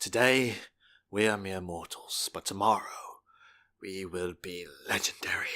Today, we are mere mortals, but tomorrow, we will be legendary.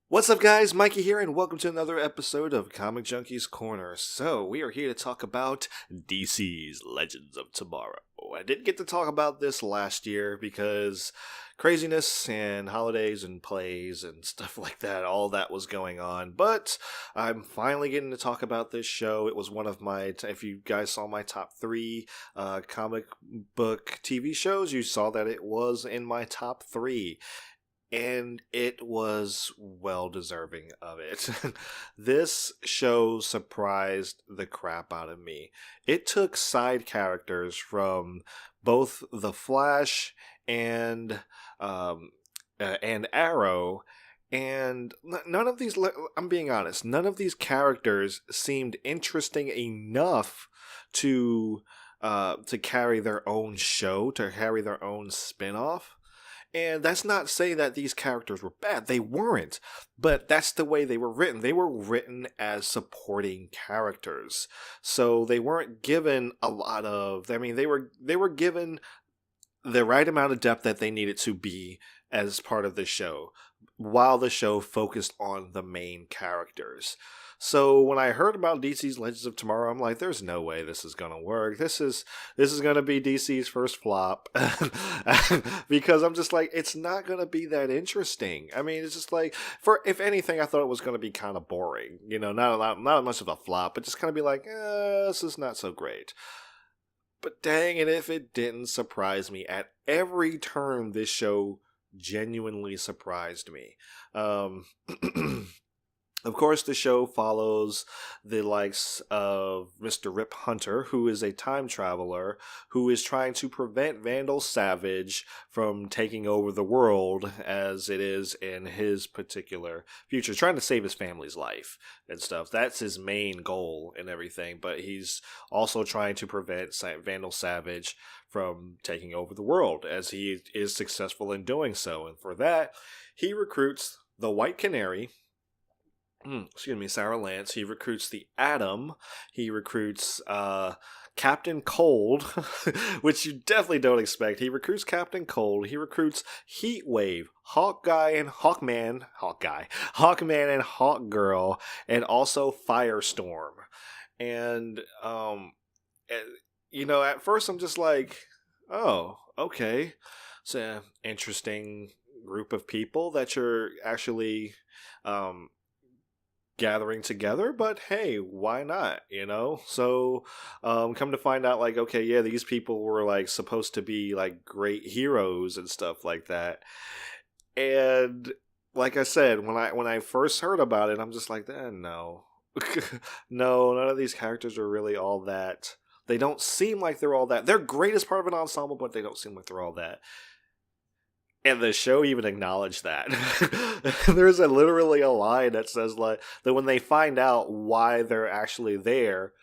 What's up, guys? Mikey here, and welcome to another episode of Comic Junkie's Corner. So, we are here to talk about DC's Legends of Tomorrow. I didn't get to talk about this last year because craziness and holidays and plays and stuff like that, all that was going on. But I'm finally getting to talk about this show. It was one of my, if you guys saw my top 3 comic book TV shows, you saw that it was in my top 3. And it was well deserving of it. This show surprised the crap out of me. It took side characters from both The Flash and Arrow, and none of these, I'm being honest, none of these characters seemed interesting enough to carry their own show, to carry their own spin-off. And that's not saying that these characters were bad. They weren't. But that's the way they were written. They were written as supporting characters. So they weren't given a lot of... they were given the right amount of depth that they needed to be as part of the show, while the show focused on the main characters. So when I heard about DC's Legends of Tomorrow, I'm like, there's no way this is going to work. This is going to be DC's first flop. Because I'm just like, it's not going to be that interesting. I mean, it's just like, if anything, I thought it was going to be kind of boring. You know, not much of a flop, but just kind of be like, this is not so great. But dang it, if it didn't surprise me. At every turn, this show genuinely surprised me. Of course, the show follows the likes of Mr. Rip Hunter, who is a time traveler who is trying to prevent Vandal Savage from taking over the world as it is in his particular future, trying to save his family's life and stuff. That's his main goal and everything, but he's also trying to prevent Vandal Savage from taking over the world, as he is successful in doing so. And for that, he recruits the White Canary, Sarah Lance. He recruits the Atom. He recruits Captain Cold, which you definitely don't expect. He recruits Captain Cold. He recruits Heatwave, Hawkman and Hawkgirl, and also Firestorm. And at first I'm just like, oh, okay, it's an interesting group of people that you're actually gathering together, but hey, why not, So come to find out, like, okay, yeah, these people were like supposed to be like great heroes and stuff like that. And like I said, when I first heard about it, I'm just like, no. No, none of these characters are really all that. They don't seem like they're all that. They're great as part of an ensemble, but they don't seem like they're all that. And the show even acknowledged that. There's literally a line that says like that when they find out why they're actually there,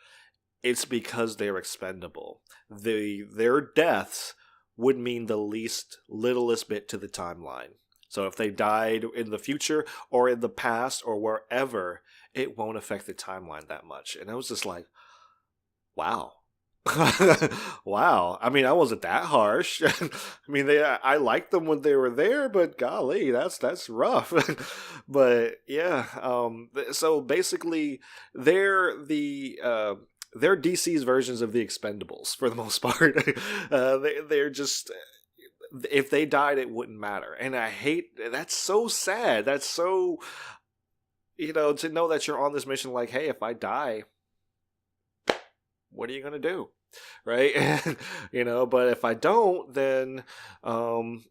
it's because they're expendable. Their deaths would mean the littlest bit to the timeline. So if they died in the future or in the past or wherever, it won't affect the timeline that much. And I was just like, wow. Wow. I mean, I wasn't that harsh. I mean, I liked them when they were there, but golly, that's rough. But yeah, so basically they're DC's versions of the Expendables for the most part. They're just, if they died, it wouldn't matter. And I hate, that's so sad. That's so, to know that you're on this mission like, hey, if I die, what are you going to do? Right? But if I don't, then, hey,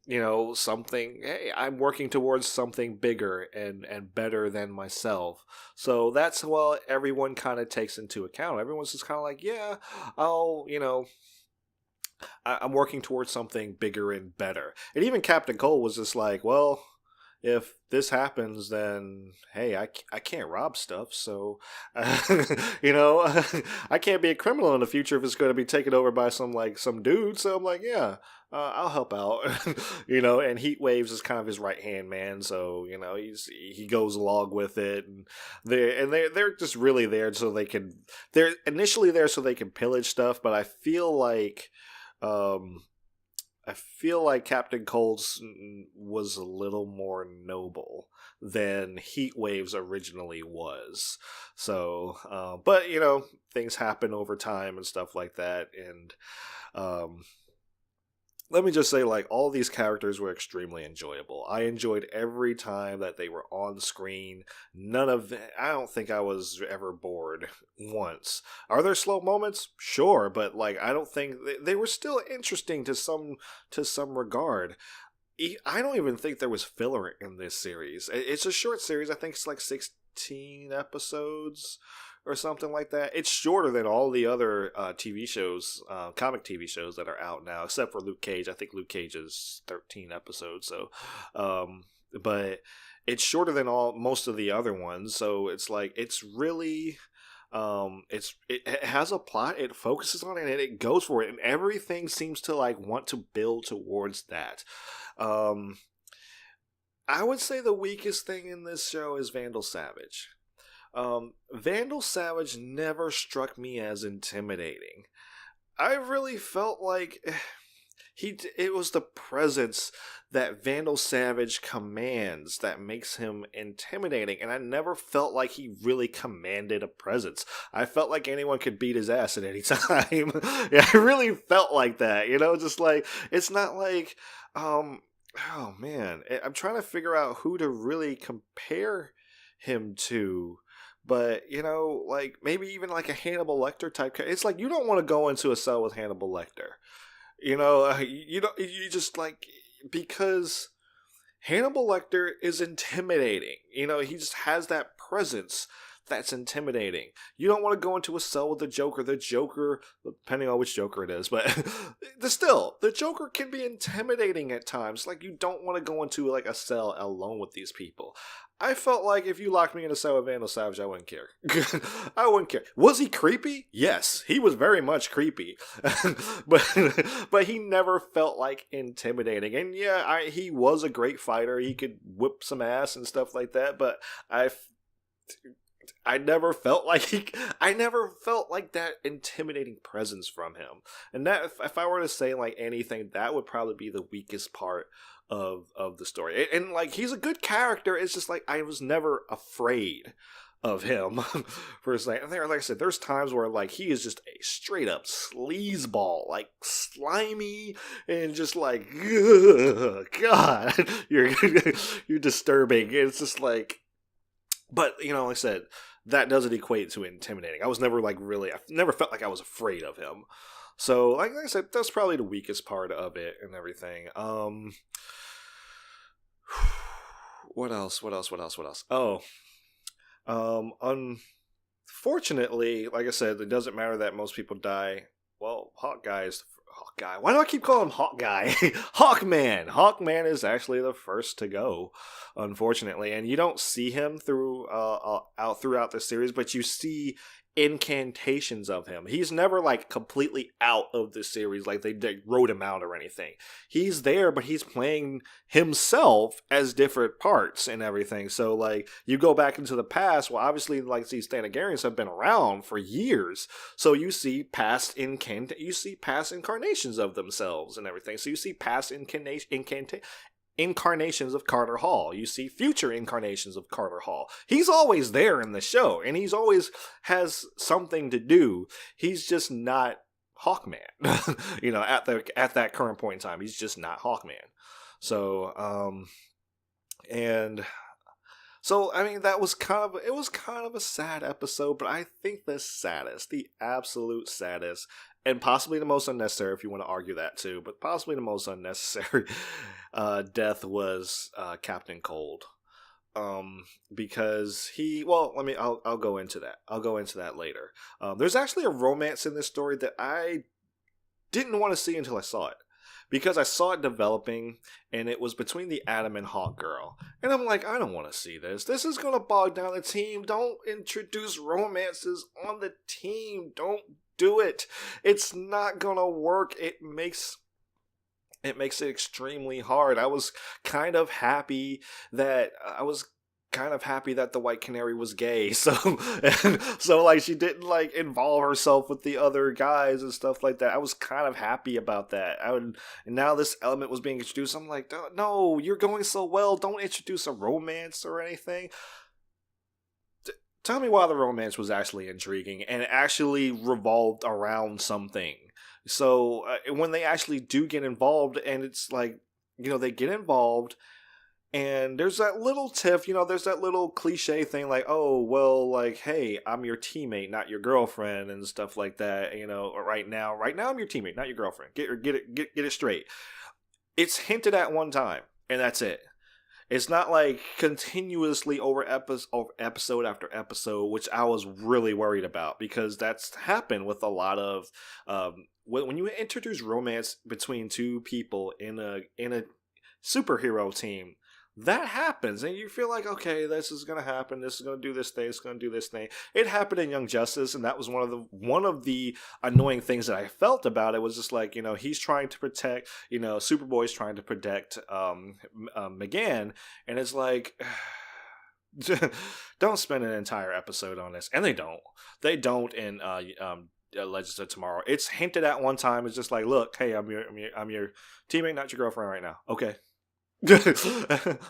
I'm working towards something bigger and better than myself. So that's what everyone kind of takes into account. Everyone's just kind of like, yeah, I'm working towards something bigger and better. And even Captain Cole was just like, well, if this happens, then hey, I can't rob stuff, so you know, I can't be a criminal in the future if it's going to be taken over by some dude. So I'm like, yeah, I'll help out, you know. And Heat Waves is kind of his right hand man, so you know he goes along with it, and they're just really there so they're initially there so they can pillage stuff, but um, I feel like Captain Cold's was a little more noble than Heat Waves originally was. So, but you know, things happen over time and stuff like that. And um, let me just say, like, all these characters were extremely enjoyable. I enjoyed every time that they were on screen. I don't think I was ever bored once. Are there slow moments? Sure, but like, I don't think they were still interesting to some regard. I don't even think there was filler in this series. It's a short series. I think it's like 16 episodes or something like that. It's shorter than all the other TV shows, comic TV shows that are out now, except for Luke Cage. I think Luke Cage is 13 episodes. So, but it's shorter than most of the other ones. So it's like it's really. It has a plot, it focuses on it, and it goes for it, and everything seems to like want to build towards that. I would say the weakest thing in this show is Vandal Savage. Vandal Savage never struck me as intimidating. I really felt like it was the presence that Vandal Savage commands that makes him intimidating, and I never felt like he really commanded a presence. I felt like anyone could beat his ass at any time. Yeah, I really felt like that, you know, just like, it's not like, oh man, I'm trying to figure out who to really compare him to. But, you know, like, maybe even like a Hannibal Lecter type. It's like, you don't want to go into a cell with Hannibal Lecter. You know, you just like, because Hannibal Lecter is intimidating. You know, he just has that presence that's intimidating. You don't want to go into a cell with the Joker. The Joker, depending on which Joker it is, but the Joker can be intimidating at times. Like, you don't want to go into like a cell alone with these people. I felt like if you locked me in a cell with Vandal Savage, I wouldn't care. I wouldn't care. Was he creepy? Yes, he was very much creepy, but he never felt like intimidating. And yeah, he was a great fighter. He could whip some ass and stuff like that. But I never felt like that intimidating presence from him. And that, if I were to say like anything, that would probably be the weakest part of the story. And like, he's a good character. It's just like, I was never afraid of him for a second. And like I said, there's times where like he is just a straight up sleazeball, like slimy and just like, God, you're disturbing. It's just like, but you know, like I said, that doesn't equate to intimidating. I never felt like I was afraid of him. So, like I said, that's probably the weakest part of it and everything. What else? Oh, unfortunately, like I said, it doesn't matter that most people die. Well, Hawkeye. Why do I keep calling him Hawkeye? Hawkman. Hawkman is actually the first to go, unfortunately, and you don't see him throughout the series, but you see incantations of him. He's never like completely out of the series, like they wrote him out or anything. He's there, but he's playing himself as different parts and everything. So like, you go back into the past, well, obviously like these Thanagarians have been around for years, so you see past incarnations of themselves and everything. So you see past incarnations of Carter Hall. You see future incarnations of Carter Hall. He's always there in the show, and he's always has something to do. He's just not Hawkman. You know, at that current point in time, he's just not Hawkman. So, and so I mean, it was kind of a sad episode, but I think the absolute saddest, and possibly the most unnecessary, if you want to argue that too, but possibly the most unnecessary death was Captain Cold. Because I'll go into that. I'll go into that later. There's actually a romance in this story that I didn't want to see until I saw it. because I saw it developing, and it was between the Atom and Hawk Girl, and I'm like, I don't want to see this. This is gonna bog down the team. Don't introduce romances on the team. Don't do it. It's not gonna work. It makes it extremely hard. I was kind of happy that the White Canary was gay. So like she didn't like involve herself with the other guys and stuff like that. I was kind of happy about that. And now this element was being introduced. I'm like, no, you're going so well. Don't introduce a romance or anything. Tell me why the romance was actually intriguing and actually revolved around something. So when they actually do get involved, and it's like, they get involved, and there's that little tiff, there's that little cliche thing like, oh, well, like, hey, I'm your teammate, not your girlfriend, and stuff like that. Or right now I'm your teammate, not your girlfriend. Get it straight. It's hinted at one time, and that's it. It's not like continuously over episode after episode, which I was really worried about, because that's happened with a lot of when you introduce romance between two people in a superhero team. That happens, and you feel like, okay, this is gonna happen. This is gonna do this thing. It's gonna do this thing. It happened in Young Justice, and that was one of the annoying things that I felt about it. Was just like, he's trying to protect, Superboy's trying to protect McGann, and it's like, don't spend an entire episode on this, and they don't in Legends of Tomorrow. It's hinted at one time. It's just like, look, hey, I'm your teammate, not your girlfriend right now. Okay.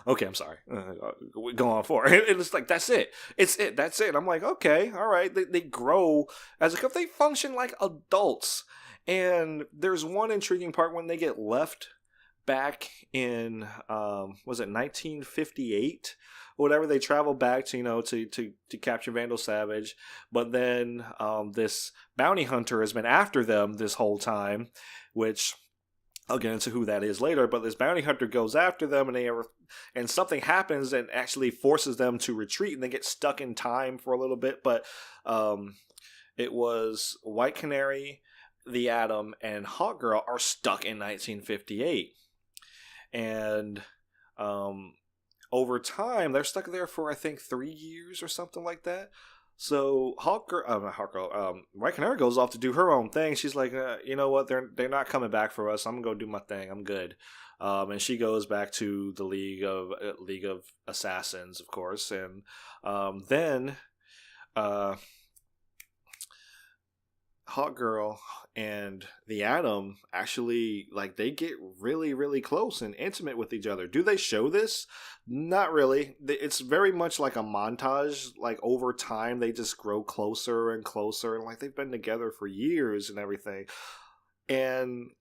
Okay, I'm sorry. Go on for it. It's like, that's it. That's it. I'm like, okay, all right. They grow as a couple. They function like adults. And there's one intriguing part when they get left back in was it 1958 or whatever. They travel back to to capture Vandal Savage, but then this bounty hunter has been after them this whole time, which I'll get into who that is later, but this bounty hunter goes after them, and something happens and actually forces them to retreat, and they get stuck in time for a little bit. But it was White Canary, the Atom, and Hawk Girl are stuck in 1958, and over time they're stuck there for I think 3 years or something like that. So White Canary goes off to do her own thing. She's like, you know what? They're not coming back for us. I'm gonna go do my thing. I'm good. And she goes back to the League of Assassins, of course. And then Hawk Girl and the Atom actually, like, they get really, really close and intimate with each other. Do they show this? Not really. It's very much like a montage. Like, over time, they just grow closer and closer, and like they've been together for years and everything. And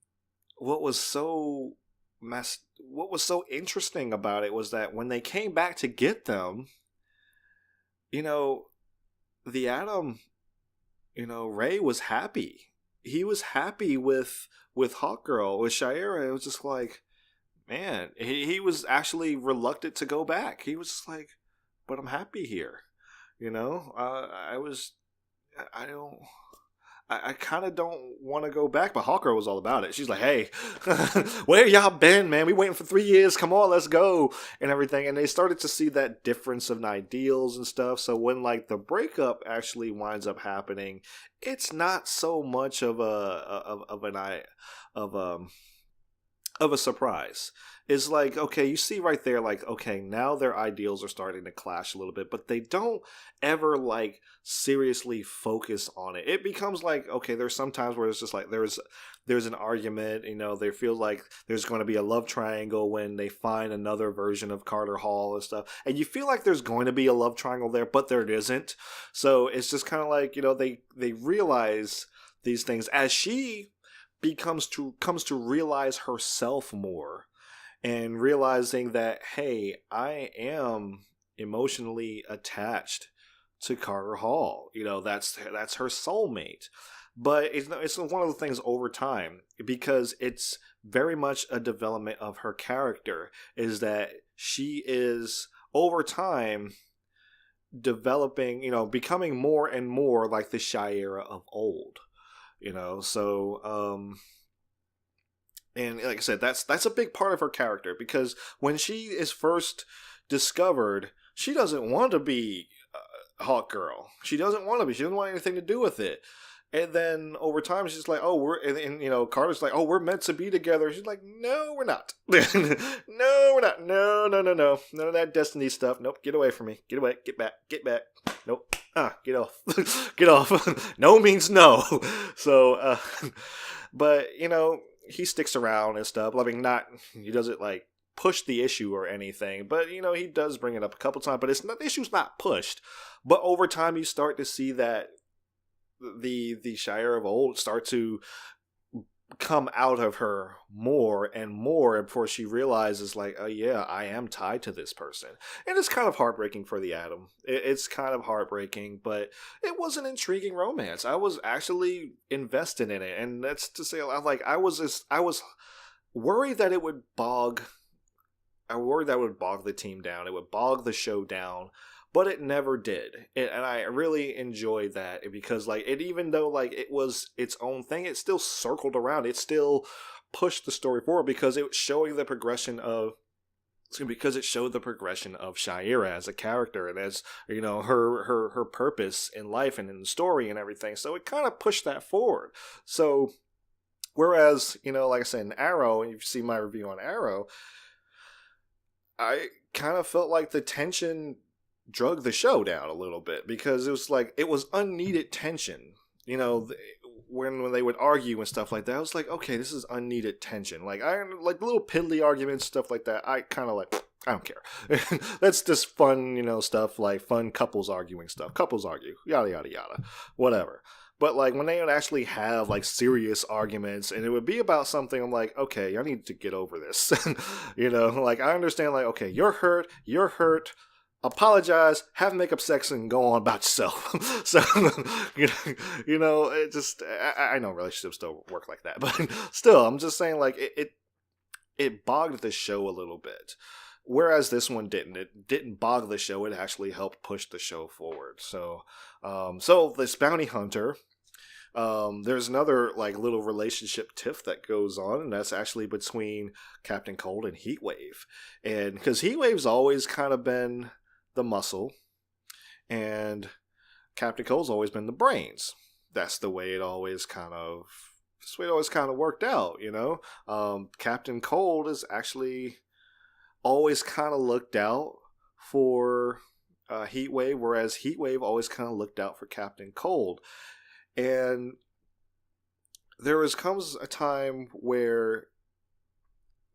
what was so interesting about it was that when they came back to get them, the Atom, Ray was happy. He was happy with Hawk Girl, with Shayera. It was just like, man, he was actually reluctant to go back. He was just like, but I'm happy here. I kind of don't want to go back, but Hawk Girl was all about it. She's like, hey, where y'all been, man? We waiting for 3 years. Come on, let's go, and everything. And they started to see that difference of ideals and stuff. So when like the breakup actually winds up happening, it's not so much of a surprise. It's like, okay, you see right there, like, okay, now their ideals are starting to clash a little bit, but they don't ever like seriously focus on it. It becomes like, okay, there's some times where it's just like there's an argument, they feel like there's going to be a love triangle when they find another version of Carter Hall and stuff, and you feel like there's going to be a love triangle there, but there isn't. So it's just kind of like, they realize these things as she comes to realize herself more, and realizing that, hey, I am emotionally attached to Carter Hall. That's her soulmate. But it's one of the things over time, because it's very much a development of her character, is that she is over time developing, becoming more and more like the Shayera of old. So And like I said, that's a big part of her character, because when she is first discovered, she doesn't want to be Hawk Girl. She doesn't want to be. She doesn't want anything to do with it. And then over time, she's like, "Oh, and Carter's like, oh, we're meant to be together." She's like, "No, we're not. No, we're not. No, no, no, no. None of that destiny stuff. Nope. Get away from me. Get away. Get back. Get back. Nope. Get off. Get off. No means no." So, but he sticks around and stuff. I mean, he doesn't like push the issue or anything, but he does bring it up a couple times. But the issue's not pushed. But over time, you start to see that the Shire of old start to come out of her more and more before she realizes, like, oh yeah, I am tied to this person. And it's kind of heartbreaking for the Atom. It's kind of heartbreaking, but it was an intriguing romance. I was actually invested in it, and that's to say, like, I was worried that it would bog. I worried that it would bog the team down. It would bog the show down. But it never did, and I really enjoyed that, because like even though like it was its own thing, it still circled around. It still pushed the story forward, because it was showing the progression of Shayera as a character, and as her purpose in life and in the story and everything. So it kind of pushed that forward. So whereas like I said, in Arrow, and you see my review on Arrow, I kind of felt like the tension drug the show down a little bit, because it was unneeded tension. When they would argue and stuff like that, I was like, okay, this is unneeded tension. Like, I like little piddly arguments, stuff like that. I kind of like, I don't care. That's just fun, stuff, like fun couples arguing stuff. Couples argue, yada yada yada, whatever. But like when they would actually have like serious arguments, and it would be about something, I'm like, okay, I need to get over this. Like I understand, like, okay, you're hurt. Apologize, have makeup sex, and go on about yourself. So, it just, I know relationships don't work like that, but still, I'm just saying, like, it bogged the show a little bit. Whereas this one didn't. It didn't bog the show. It actually helped push the show forward. So, this bounty hunter, there's another like little relationship tiff that goes on, and that's actually between Captain Cold and Heatwave. And because Heatwave's always kind of been the muscle, and Captain Cold's always been the brains. That's the way it always kind of worked out, Captain Cold is actually always kind of looked out for Heatwave, whereas Heatwave always kind of looked out for Captain Cold. And there comes a time where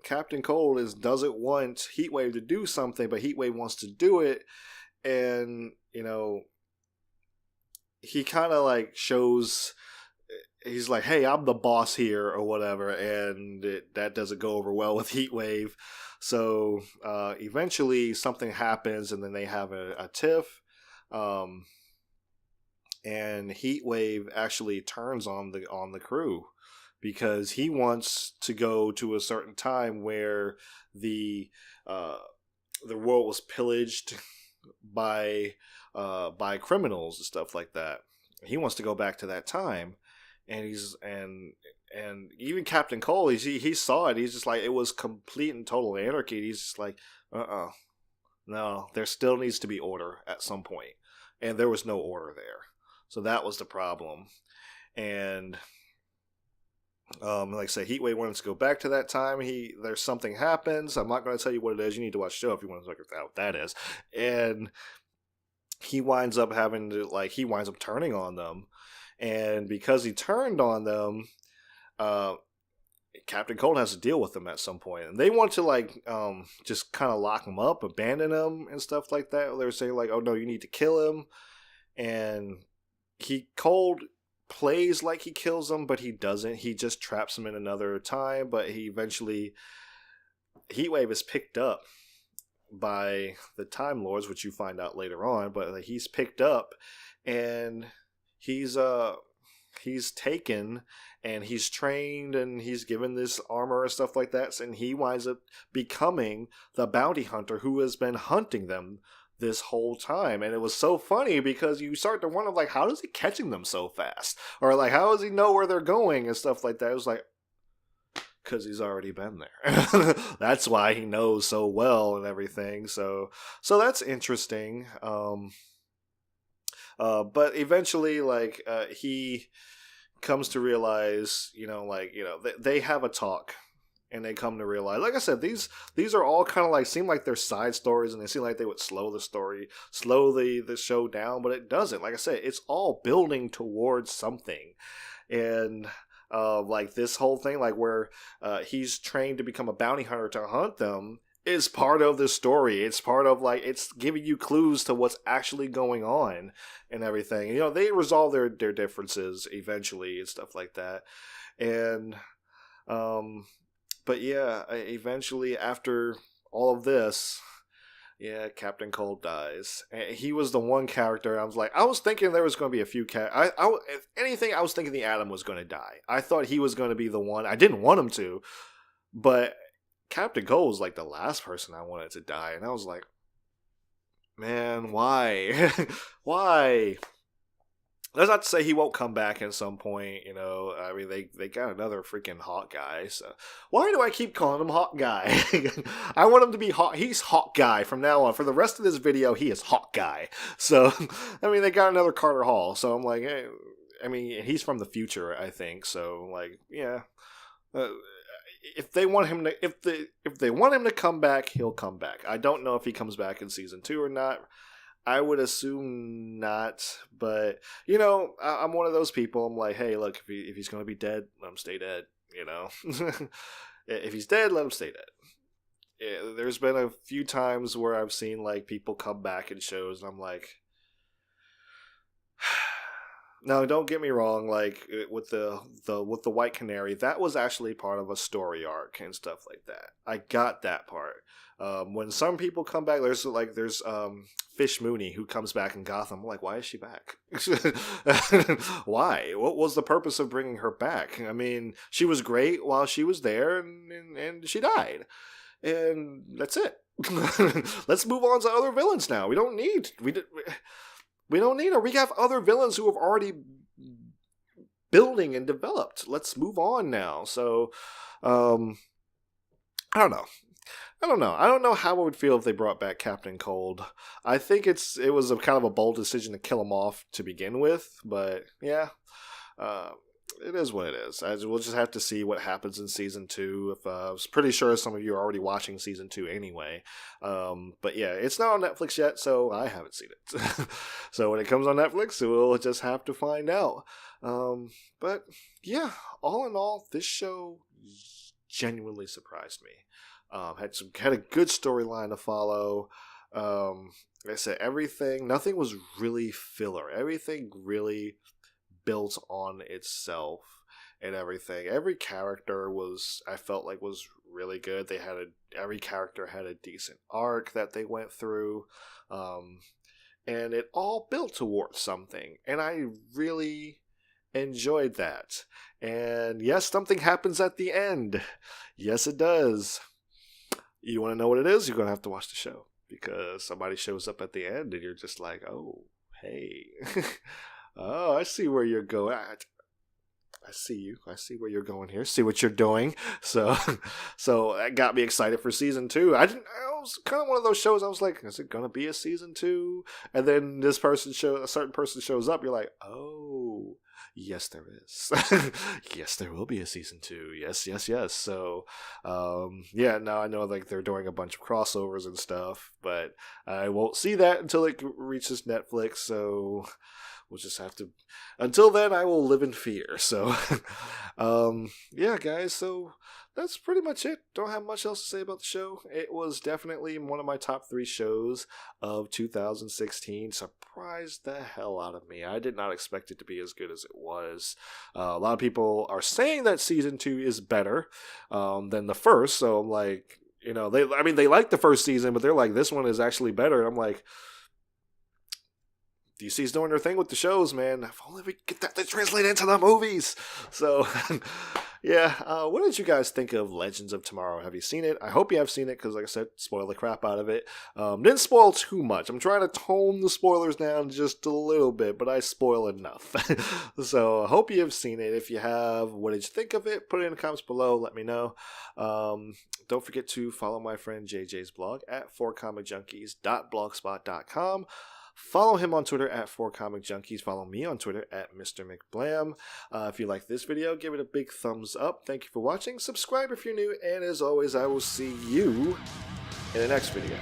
Captain Cold doesn't want Heatwave to do something, but Heatwave wants to do it, and he kind of like shows, he's like, hey, I'm the boss here or whatever, and that doesn't go over well with Heatwave. So eventually something happens, and then they have a tiff, and Heatwave actually turns on the crew, because he wants to go to a certain time where the world was pillaged by criminals and stuff like that. He wants to go back to that time, and and even Captain Cole, he saw it. He's just like, it was complete and total anarchy. He's just like, no, there still needs to be order at some point, and there was no order there. So that was the problem, and. Like I said, Heatwave wanted to go back to that time. There's something happens. I'm not going to tell you what it is. You need to watch the show if you want to look at what that is. And he winds up turning on them. And because he turned on them, Captain Cold has to deal with them at some point. And they want to just kind of lock him up, abandon him and stuff like that. They're saying like, oh no, you need to kill him. And Cold plays like he kills him, but he doesn't. He just traps him in another time, but Heatwave is picked up by the Time Lords, which you find out later on, but he's picked up, and he's taken, and he's trained, and he's given this armor and stuff like that, and he winds up becoming the bounty hunter who has been hunting them this whole time. And it was so funny, because you start to wonder, like, how is he catching them so fast, or like how does he know where they're going and stuff like that. It was like, Because he's already been there. That's why he knows so well and everything. So that's interesting. But eventually, like, he comes to realize, they have a talk, and they come to realize, like I said, these are all kind of like, seem like they're side stories, and they seem like they would slow the show down, but it doesn't. Like I said, it's all building towards something. And like this whole thing, like where he's trained to become a bounty hunter to hunt them, is part of the story. It's part of, like, it's giving you clues to what's actually going on and everything. They resolve their differences eventually and stuff like that. And but yeah, eventually after all of this, yeah, Captain Cold dies. And he was the one character I was thinking there was going to be a few if anything, I was thinking the Atom was going to die. I thought he was going to be the one. I didn't want him to, but Captain Cold was like the last person I wanted to die, and I was like, man, why? Why? That's not to say he won't come back at some point, I mean, they got another freaking Hawk guy, so why do I keep calling him Hawk Guy? I want him to be Hawk. He's Hawk Guy from now on. For the rest of this video, he is Hawk Guy. So, I mean, they got another Carter Hall, so I'm like, hey, I mean, he's from the future, I think, so, like, yeah. If they want him to, if they want him to come back, he'll come back. I don't know if he comes back in season 2 or not. I would assume not, but I'm one of those people. I'm like, hey, look, if he's gonna be dead, let him stay dead. If he's dead, let him stay dead. Yeah, there's been a few times where I've seen like people come back in shows, and I'm like, no, don't get me wrong. Like with the White Canary, that was actually part of a story arc and stuff like that. I got that part. When some people come back, there's Fish Mooney who comes back in Gotham. I'm like, why is she back? Why? What was the purpose of bringing her back? I mean, she was great while she was there, and she died, and that's it. Let's move on to other villains now. We don't need her. We have other villains who have already building and developed. Let's move on now. So, I don't know. I don't know how it would feel if they brought back Captain Cold. I think it was a kind of a bold decision to kill him off to begin with, but yeah, it is what it is. We'll just have to see what happens in season 2. I was pretty sure some of you are already watching season 2 anyway. But yeah, it's not on Netflix yet, so I haven't seen it. So when it comes on Netflix, we'll just have to find out. But yeah, all in all, this show genuinely surprised me. Had a good storyline to follow. Like I said, nothing was really filler. Everything really built on itself and everything. Every character I felt like was really good. Every character had a decent arc that they went through. And it all built towards something. And I really enjoyed that. And yes, something happens at the end. Yes, it does. You want to know what it is? You're going to have to watch the show, because somebody shows up at the end and you're just like, oh, hey. Oh, I see where you're going. I see you. I see where you're going here. See what you're doing. So that got me excited for season 2. I was kind of one of those shows. I was like, is it going to be a season 2? And then a certain person shows up. You're like, oh, yes, there is. Yes, there will be a season 2. Yes. So, yeah, now I know like they're doing a bunch of crossovers and stuff, but I won't see that until it reaches Netflix. So we'll just have to. Until then, I will live in fear. So, yeah, guys. So that's pretty much it. Don't have much else to say about the show. It was definitely one of my top 3 shows of 2016. Surprised the hell out of me. I did not expect it to be as good as it was. A lot of people are saying that season 2 is better than the first. So I'm like, they like the first season, but they're like, this one is actually better. And I'm like, DC's doing their thing with the shows, man. If only we get that to translate into the movies. So, Yeah, what did you guys think of Legends of Tomorrow? Have you seen it? I hope you have seen it because, like I said, spoil the crap out of it. Didn't spoil too much. I'm trying to tone the spoilers down just a little bit, but I spoil enough. So I hope you have seen it. If you have, what did you think of it? Put it in the comments below. Let me know. Don't forget to follow my friend JJ's blog at 4comicjunkies.blogspot.com. Follow him on Twitter at 4comicjunkies. Follow me on Twitter at Mr. McBlam. If you like this video, give it a big thumbs up. Thank you for watching. Subscribe if you're new. And as always, I will see you in the next video.